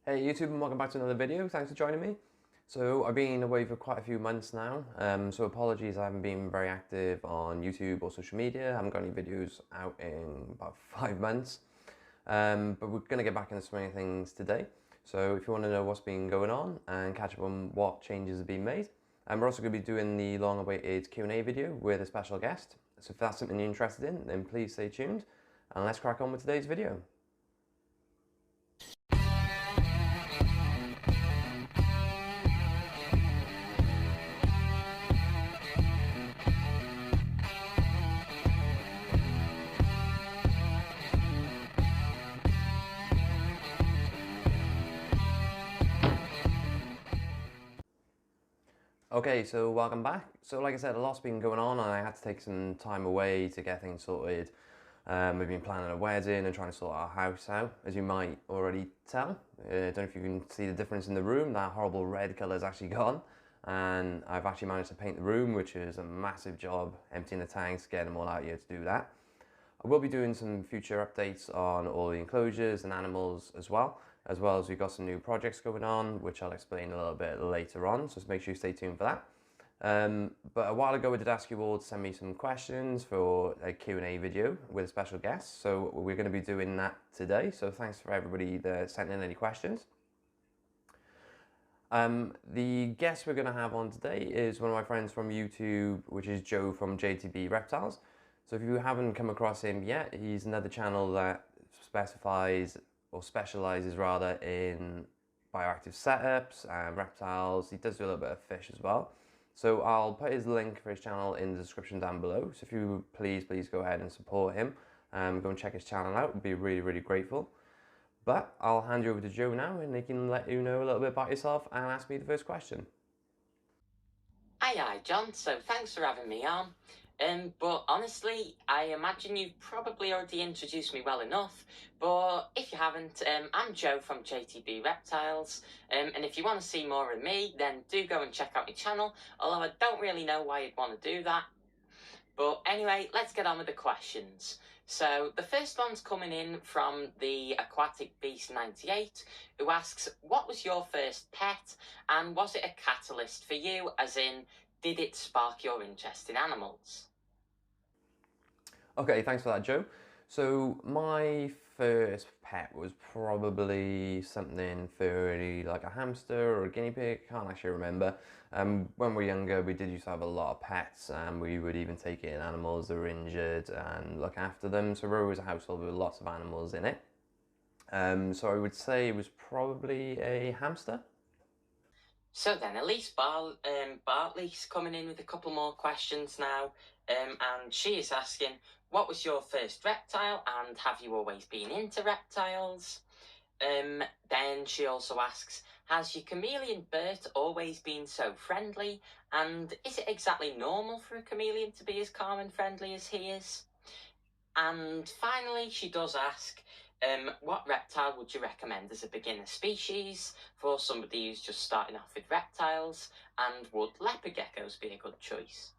Hey YouTube, and welcome back to another video. Thanks for joining me. So I've been away for quite a few months now, so apologies I haven't been very active on YouTube or social media. I haven't got any videos out in about 5 months, but we're going to get back into swing of things today. So if you want to know what's been going on and catch up on what changes have been made, we're also going to be doing the long-awaited Q&A video with a special guest. So if that's something you're interested in, then please stay tuned and let's crack on with today's video. Okay, so welcome back. So like I said, a lot's been going on and I had to take some time away to get things sorted. We've been planning a wedding and trying to sort our house out, as you might already tell. I don't know if you can see the difference in the room. That horrible red colour is actually gone. And I've actually managed to paint the room, which is a massive job, emptying the tanks, getting them all out here to do that. I will be doing some future updates on all the enclosures and animals as well as we've got some new projects going on, which I'll explain a little bit later on, so just make sure you stay tuned for that. But a while ago I did ask you all to send me some questions for a Q&A video with a special guest, so we're going to be doing that today, so thanks for everybody that sent in any questions. The guest we're going to have on today is one of my friends from YouTube, which is Joe from JTB Reptiles. So if you haven't come across him yet, he's another channel that specializes rather in bioactive setups and reptiles. He does do a little bit of fish as well. So I'll put his link for his channel in the description down below. So if you please go ahead and support him. Go and check his channel out. We'd be really grateful. But I'll hand you over to Joe now and he can let you know a little bit about yourself and ask me the first question. Aye, John, so thanks for having me on. But honestly, I imagine you've probably already introduced me well enough, but if you haven't, I'm Joe from JTB Reptiles, and if you want to see more of me, then do go and check out my channel, although I don't really know why you'd want to do that. But anyway, let's get on with the questions. So the first one's coming in from the Aquatic Beast 98, who asks, what was your first pet, and was it a catalyst for you, as in, did it spark your interest in animals? Okay, thanks for that, Joe. So my first pet was probably something fairly like a hamster or a guinea pig. Can't actually remember. When we were younger, we did used to have a lot of pets, and we would even take in animals that were injured and look after them. So we were always a household with lots of animals in it. So I would say it was probably a hamster. So then, Elise Bartley's coming in with a couple more questions now, and she is asking, what was your first reptile, and have you always been into reptiles? Then she also asks, has your chameleon Bert always been so friendly, and is it exactly normal for a chameleon to be as calm and friendly as he is? And finally, she does ask, what reptile would you recommend as a beginner species for somebody who's just starting off with reptiles, and would leopard geckos be a good choice?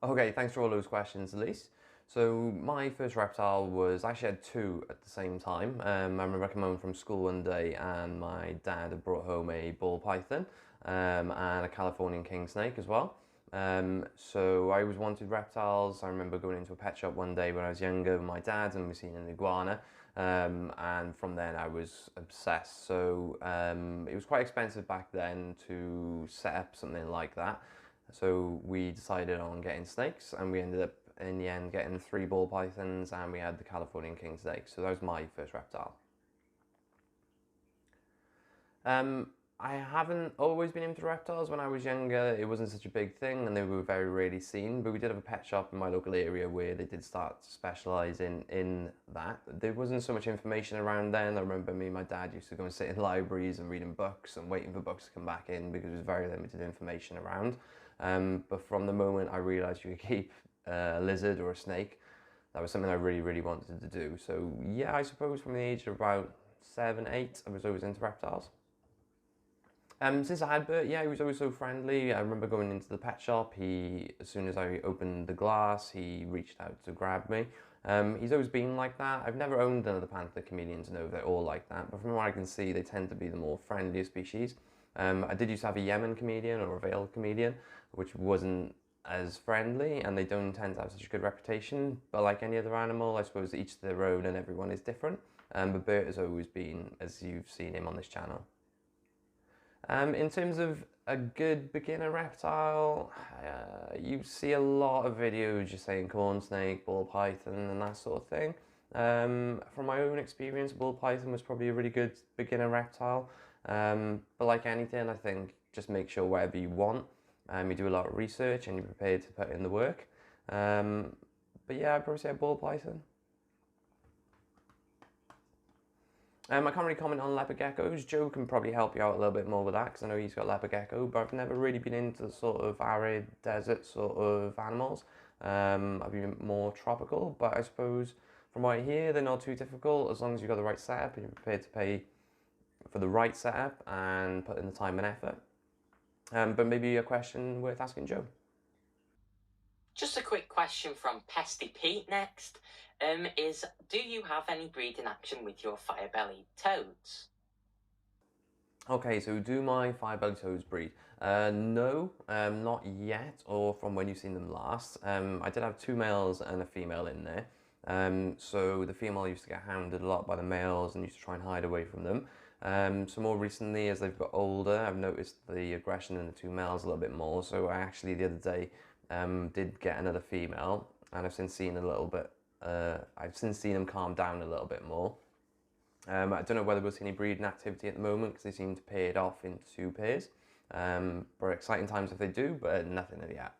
Okay, thanks for all those questions, Elise. So my first reptile was, I actually had two at the same time. I remember coming home from school one day and my dad had brought home a ball python and a Californian king snake as well. So I always wanted reptiles. I remember going into a pet shop one day when I was younger with my dad and we seen an iguana. And from then I was obsessed. So it was quite expensive back then to set up something like that. So we decided on getting snakes and we ended up in the end getting 3 ball pythons and we had the Californian king snake. So that was my first reptile. I haven't always been into reptiles. When I was younger, it wasn't such a big thing and they were very rarely seen, but we did have a pet shop in my local area where they did start to specialise in that. There wasn't so much information around then. I remember me and my dad used to go and sit in libraries and reading books and waiting for books to come back in because there was very limited information around. But from the moment I realised you could keep a lizard or a snake, that was something I really wanted to do. So yeah, I suppose from the age of about 7, 8, I was always into reptiles. Since I had Bert, yeah, he was always so friendly. I remember going into the pet shop. As soon as I opened the glass, he reached out to grab me. He's always been like that. I've never owned another panther chameleon to know if they're all like that, but from what I can see, they tend to be the more friendlier species. I did used to have a Yemen chameleon or a veiled chameleon, which wasn't as friendly, and they don't tend to have such a good reputation. But like any other animal, I suppose each to their own, and everyone is different. But Bert has always been, as you've seen him on this channel. In terms of a good beginner reptile, you see a lot of videos just saying corn snake, ball python, and that sort of thing. From my own experience, ball python was probably a really good beginner reptile. But like anything, I think just make sure whatever you want, you do a lot of research and you're prepared to put in the work. But yeah, I'd probably say a ball python. I can't really comment on leopard geckos. Joe can probably help you out a little bit more with that because I know he's got leopard gecko, but I've never really been into the sort of arid desert sort of animals. I've been more tropical, but I suppose from what I hear, they're not too difficult as long as you've got the right setup and you're prepared to pay for the right setup and put in the time and effort. But maybe a question worth asking Joe. Just a quick question from Pesty Pete next. Do you have any breeding action with your fire-bellied toads? Okay, so do my fire-bellied toads breed? No, not yet, or from when you've seen them last. I did have 2 males and a female in there. So the female used to get hounded a lot by the males and used to try and hide away from them. So more recently, as they've got older, I've noticed the aggression in the 2 males a little bit more. So I actually, the other day, did get another female, and I've since seen a little bit, I've since seen them calm down a little bit more. I don't know whether we'll see any breeding activity at the moment because they seem to pair it off into 2 pairs. But exciting times if they do, but nothing yet.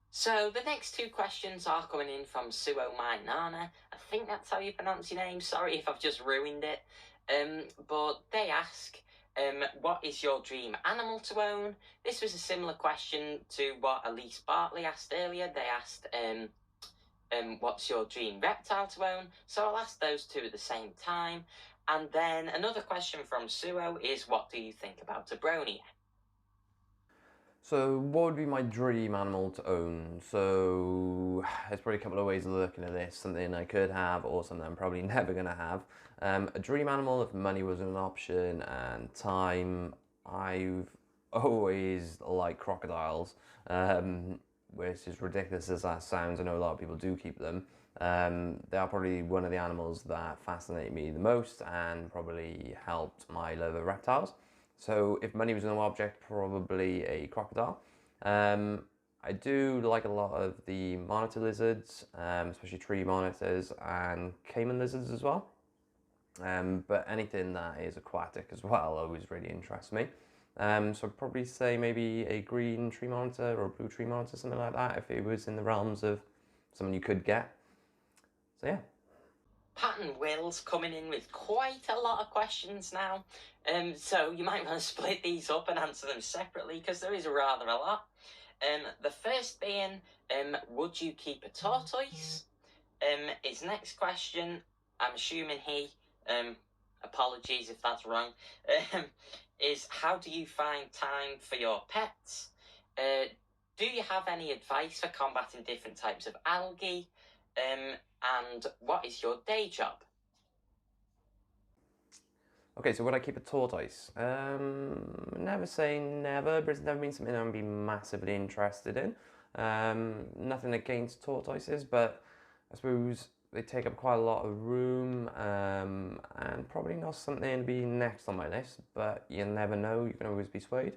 So the next 2 questions are coming in from Suo My Nana. I think that's how you pronounce your name. Sorry if I've just ruined it. But they ask, what is your dream animal to own? This was a similar question to what Elise Bartley asked earlier. They asked, what's your dream reptile to own? So I'll ask those 2 at the same time. And then another question from Suo is, what do you think about a brony? So what would be my dream animal to own? So there's probably a couple of ways of looking at this. Something I could have or something I'm probably never going to have. A dream animal, if money was an option and time, I've always liked crocodiles. Which is ridiculous as that sounds. I know a lot of people do keep them. They are probably one of the animals that fascinate me the most and probably helped my love of reptiles. So if money was no object, probably a crocodile. I do like a lot of the monitor lizards, especially tree monitors and caiman lizards as well. But anything that is aquatic as well always really interests me. So I'd probably say maybe a green tree monitor or a blue tree monitor, something like that, if it was in the realms of something you could get. So yeah. Pat and Will's coming in with quite a lot of questions now. So you might want to split these up and answer them separately because there is rather a lot. The first being, would you keep a tortoise? His next question, I'm assuming he, apologies if that's wrong, is how do you find time for your pets? Do you have any advice for combating different types of algae? And what is your day job? Okay, so would I keep a tortoise? Never say never, but it's never been something I've been massively interested in. Nothing against tortoises, but I suppose they take up quite a lot of room, and probably not something to be next on my list, but you never know, you can always be swayed.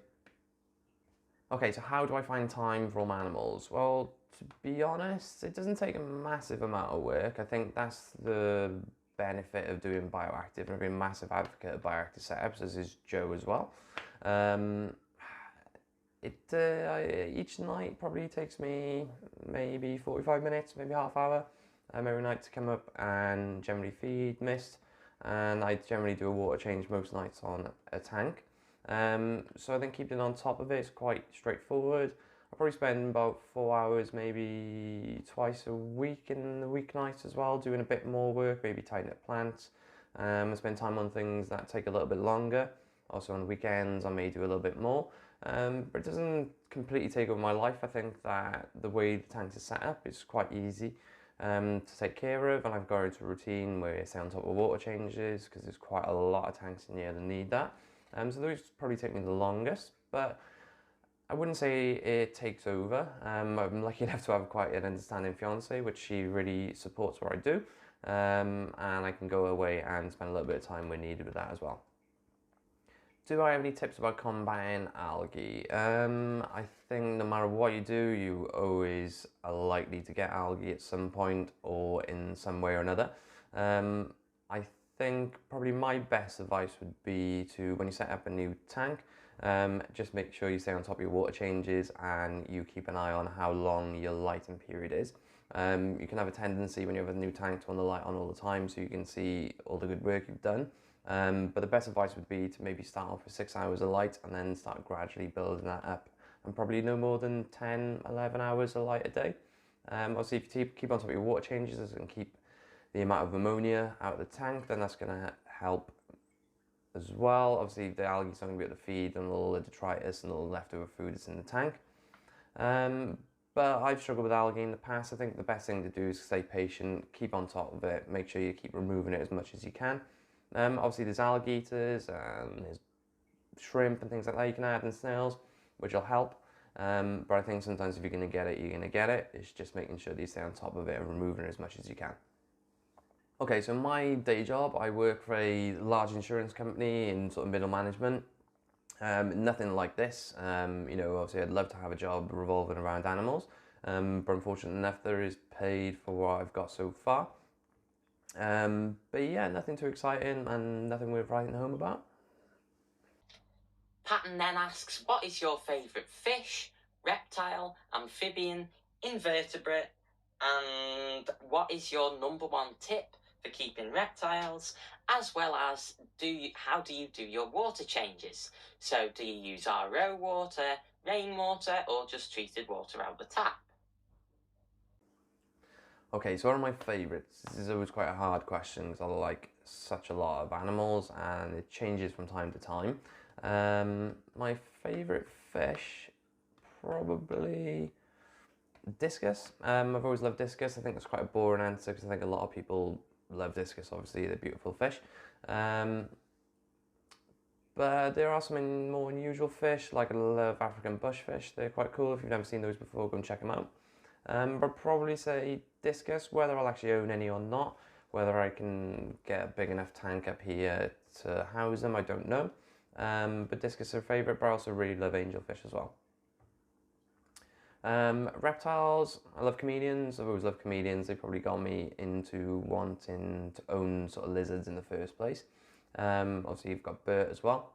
Okay, so how do I find time for all my animals? Well, to be honest, it doesn't take a massive amount of work. I think that's the benefit of doing bioactive, and I've been a massive advocate of bioactive setups, as is Joe as well. Each night probably takes me maybe 45 minutes, maybe half hour every night to come up and generally feed mist, and I generally do a water change most nights on a tank. So I think keeping on top of it is quite straightforward. I probably spend about 4 hours maybe twice a week in the weeknights as well, doing a bit more work, maybe tidying up plants, and spend time on things that take a little bit longer. Also on the weekends I may do a little bit more, but it doesn't completely take over my life. I think that the way the tanks are set up is quite easy to take care of, and I've got into a routine where I stay on top of water changes because there's quite a lot of tanks in here that need that. So those probably take me the longest, but I wouldn't say it takes over. I'm lucky enough to have quite an understanding fiance, which she really supports what I do, and I can go away and spend a little bit of time when needed with that as well. Do I have any tips about combating algae? I think no matter what you do, you always are likely to get algae at some point or in some way or another. I think probably my best advice would be to, when you set up a new tank, just make sure you stay on top of your water changes and you keep an eye on how long your lighting period is. You can have a tendency when you have a new tank to want the light on all the time so you can see all the good work you've done. But the best advice would be to maybe start off with 6 hours of light and then start gradually building that up, and probably no more than 10, 11 hours of light a day. Obviously, if you keep on top of your water changes and keep the amount of ammonia out of the tank, then that's going to help as well. Obviously, the algae is not going to be able to feed on all the detritus and all the leftover food that's in the tank. But I've struggled with algae in the past. I think the best thing to do is stay patient, keep on top of it, make sure you keep removing it as much as you can. Obviously there's alligators, there's shrimp and things like that you can add, and snails, which will help. But I think sometimes if you're going to get it, you're going to get it. It's just making sure that you stay on top of it and removing it as much as you can. Okay, so my day job, I work for a large insurance company in sort of middle management. Nothing like this. Obviously I'd love to have a job revolving around animals, but unfortunately enough there is paid for what I've got so far. But yeah, nothing too exciting and nothing worth writing home about. Patton then asks, what is your favourite fish, reptile, amphibian, invertebrate, and what is your #1 tip for keeping reptiles, as well as how do you do your water changes? So do you use RO water, rainwater, or just treated water out the tap? Okay, so one of my favourites, this is always quite a hard question because I like such a lot of animals and it changes from time to time. My favourite fish, probably discus. I've always loved discus. I think that's quite a boring answer because I think a lot of people love discus, obviously they're beautiful fish. But there are some more unusual fish, like I love African bushfish. They're quite cool. If you've never seen those before, go and check them out. But I'd probably say discus, whether I'll actually own any or not, whether I can get a big enough tank up here to house them, I don't know. But discus are a favourite, but I also really love angelfish as well. Reptiles, I love chameleons. I've always loved chameleons. They probably got me into wanting to own sort of lizards in the first place. Obviously you've got Bert as well.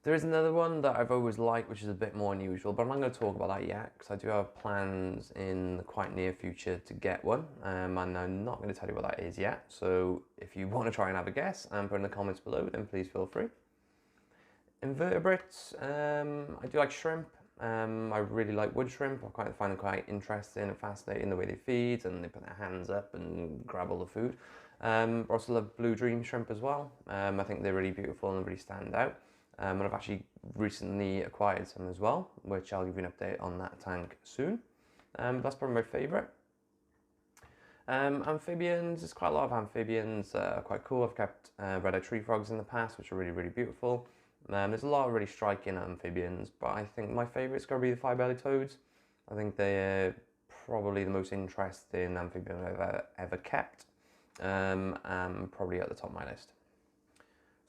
There is another one that I've always liked, which is a bit more unusual, but I'm not going to talk about that yet because I do have plans in the quite near future to get one, and I'm not going to tell you what that is yet. So if you want to try and have a guess and put in the comments below, then please feel free. Invertebrates, I do like shrimp. I really like wood shrimp. I find them quite interesting and fascinating the way they feed and they put their hands up and grab all the food. I also love blue dream shrimp as well. I think they're really beautiful and really stand out. And I've actually recently acquired some as well, which I'll give you an update on that tank soon. That's probably my favourite. Amphibians, there's quite a lot of amphibians, quite cool. I've kept red-eyed tree frogs in the past, which are really, really beautiful. There's a lot of really striking amphibians, but I think my favourite's got to be the five-bellied toads. I think they're probably the most interesting amphibian I've ever kept, and probably at the top of my list.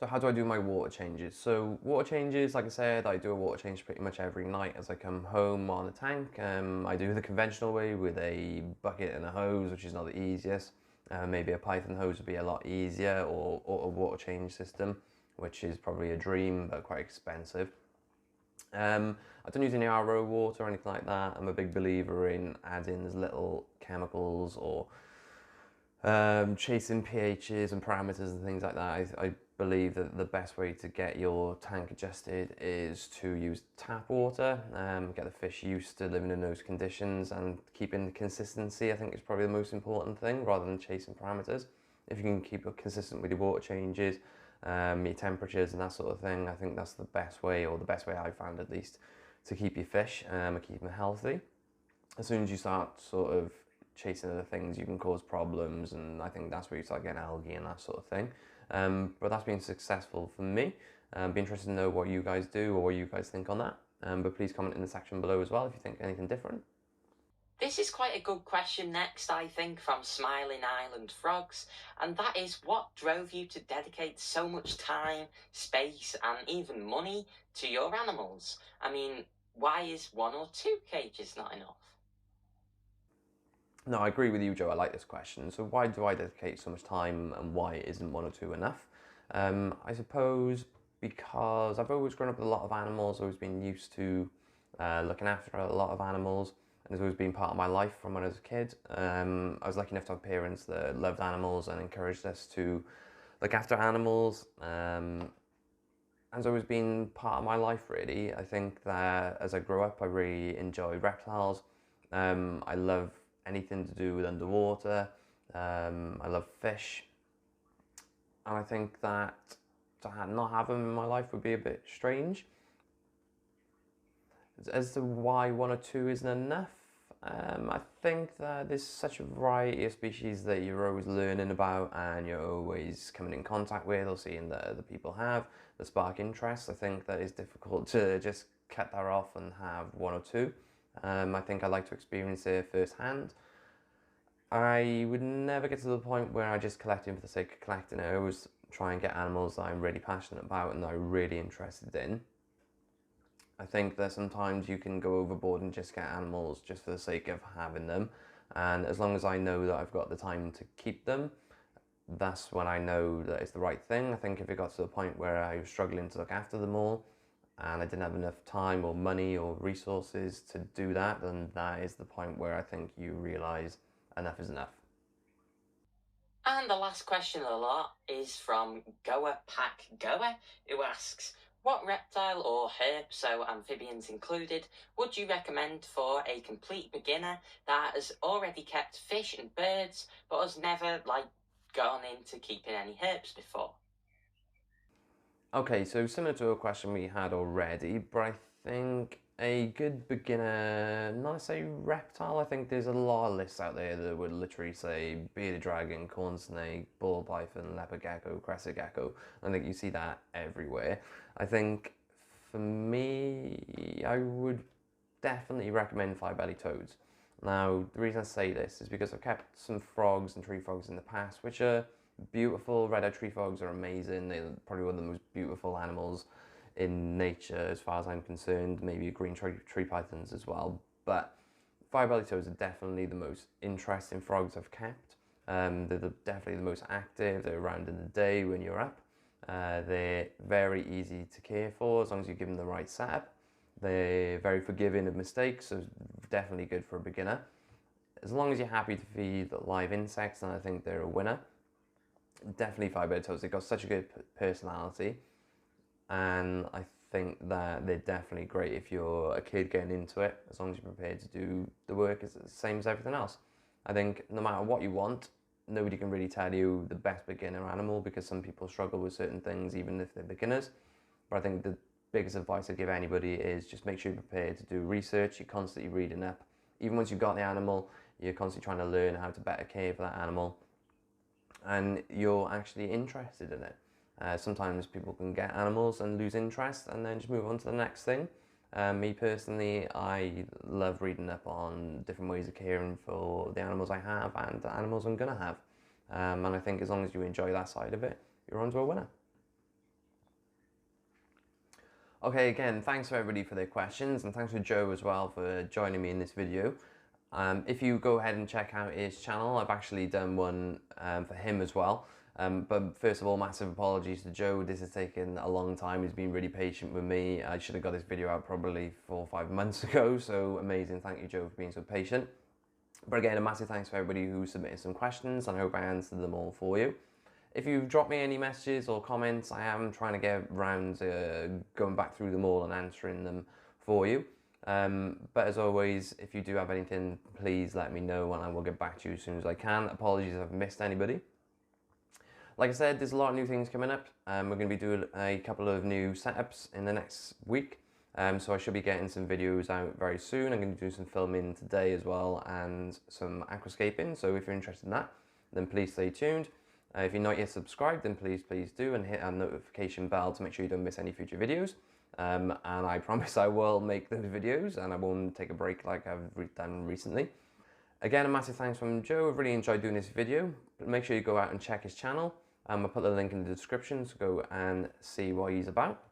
So how do I do my water changes? So water changes, like I said, I do a water change pretty much every night as I come home on the tank. I do the conventional way with a bucket and a hose, which is not the easiest. Maybe a Python hose would be a lot easier, or a water change system, which is probably a dream, but quite expensive. I don't use any RO water or anything like that. I'm a big believer in adding as little chemicals or chasing pHs and parameters and things like that. I believe that the best way to get your tank adjusted is to use tap water, get the fish used to living in those conditions, and keeping the consistency I think is probably the most important thing rather than chasing parameters. if you can keep it consistent with your water changes, your temperatures and that sort of thing, I think that's the best way, or the best way I found at least, to keep your fish and keep them healthy. As soon as you start sort of chasing other things, you can cause problems, and I think that's where you start getting algae and that sort of thing. But that's been successful for me. Be interested to know what you guys do or what you guys think on that. But please comment in the section below as well if you think anything different. This is quite a good question next, I think, from Smiling Island Frogs, and that is, what drove you to dedicate so much time, space, and even money to your animals? I mean, why is 1 or 2 cages not enough? No, I agree with you, Joe. I like this question. So why do I dedicate so much time, and why isn't 1 or 2 enough? I suppose because I've always grown up with a lot of animals, always been used to looking after a lot of animals, and it's always been part of my life from when I was a kid. I was lucky enough to have parents that loved animals and encouraged us to look after animals. And it's always been part of my life, really. I think that as I grew up, I really enjoy reptiles. I love anything to do with underwater. I love fish. And I think that to not have them in my life would be a bit strange. As to why 1 or 2 isn't enough, I think that there's such a variety of species that you're always learning about and you're always coming in contact with or seeing that other people have that spark interest. I think that it's difficult to just cut that off and have 1 or 2. I think I like to experience it firsthand. I would never get to the point where I just collect them for the sake of collecting it. I always try and get animals that I'm really passionate about and that I'm really interested in. I think that sometimes you can go overboard and just get animals just for the sake of having them. And as long as I know that I've got the time to keep them, that's when I know that it's the right thing. I think if it got to the point where I was struggling to look after them all and I didn't have enough time or money or resources to do that, then that is the point where I think you realise enough is enough. And the last question of the lot is from Goa Pack Goa, who asks, what reptile or herb, so amphibians included, would you recommend for a complete beginner that has already kept fish and birds but has never gone into keeping any herbs before? Okay, so similar to a question we had already, but I think a good beginner, not necessarily reptile. I think there's a lot of lists out there that would literally say bearded dragon, corn snake, ball python, leopard gecko, crested gecko. I think you see that everywhere. I think for me, I would definitely recommend five-bellied toads. Now, the reason I say this is because I've kept some frogs and tree frogs in the past, which are beautiful. Red-eyed tree frogs are amazing. They're probably one of the most beautiful animals in nature as far as I'm concerned. Maybe green tree pythons as well. But five-bellied toads are definitely the most interesting frogs I've kept. They're definitely the most active. They're around in the day when you're up. They're very easy to care for as long as you give them the right setup. They're very forgiving of mistakes, so definitely good for a beginner. As long as you're happy to feed live insects, then I think they're a winner. Definitely five-bellied toads. They've got such a good personality, and I think that they're definitely great if you're a kid getting into it, as long as you're prepared to do the work. It's the same as everything else. I think no matter what you want, nobody can really tell you the best beginner animal, because some people struggle with certain things even if they're beginners. But I think the biggest advice I give anybody is just make sure you're prepared to do research. You're constantly reading up. Even once you've got the animal, you're constantly trying to learn how to better care for that animal, and you're actually interested in it. Sometimes people can get animals and lose interest and then just move on to the next thing. Me personally, I love reading up on different ways of caring for the animals I have and the animals I'm gonna have. And I think as long as you enjoy that side of it, you're onto a winner. Okay, again, thanks for everybody for their questions, and thanks to Joe as well for joining me in this video. If you go ahead and check out his channel, I've actually done one for him as well. But first of all, massive apologies to Joe. This has taken a long time. He's been really patient with me. I should have got this video out probably 4 or 5 months ago, so amazing. Thank you, Joe, for being so patient. But again, a massive thanks for everybody who submitted some questions, and I hope I answered them all for you. If you've dropped me any messages or comments, I am trying to get around going back through them all and answering them for you. But as always, if you do have anything, please let me know and I will get back to you as soon as I can. Apologies if I've missed anybody. Like I said, there's a lot of new things coming up. We're going to be doing a couple of new setups in the next week. So I should be getting some videos out very soon. I'm going to do some filming today as well and some aquascaping. So if you're interested in that, then please stay tuned. If you're not yet subscribed, then please do, and hit our notification bell to make sure you don't miss any future videos. And I promise I will make those videos and I won't take a break like I've done recently. Again, a massive thanks from Joe. I've really enjoyed doing this video. But make sure you go out and check his channel. I'll put the link in the description to go and see what he's about.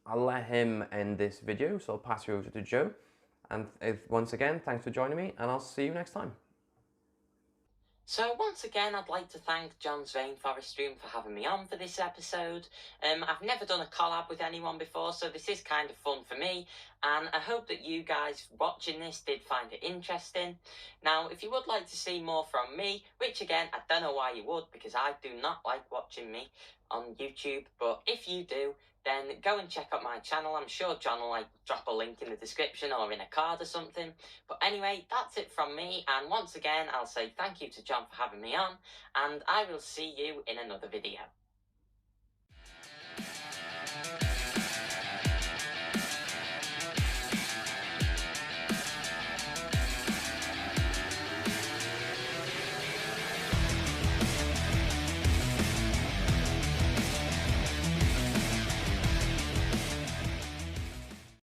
I'll let him end this video, so I'll pass you over to Joe. And once again, thanks for joining me, and I'll see you next time. So once again, I'd like to thank John's Rainforest Room for having me on for this episode. I've never done a collab with anyone before, so this is kind of fun for me, and I hope that you guys watching this did find it interesting. Now, if you would like to see more from me, which again, I don't know why you would, because I do not like watching me on YouTube, but if you do, then go and check out my channel. I'm sure John will drop a link in the description or in a card or something. But anyway, that's it from me. And once again, I'll say thank you to John for having me on. And I will see you in another video.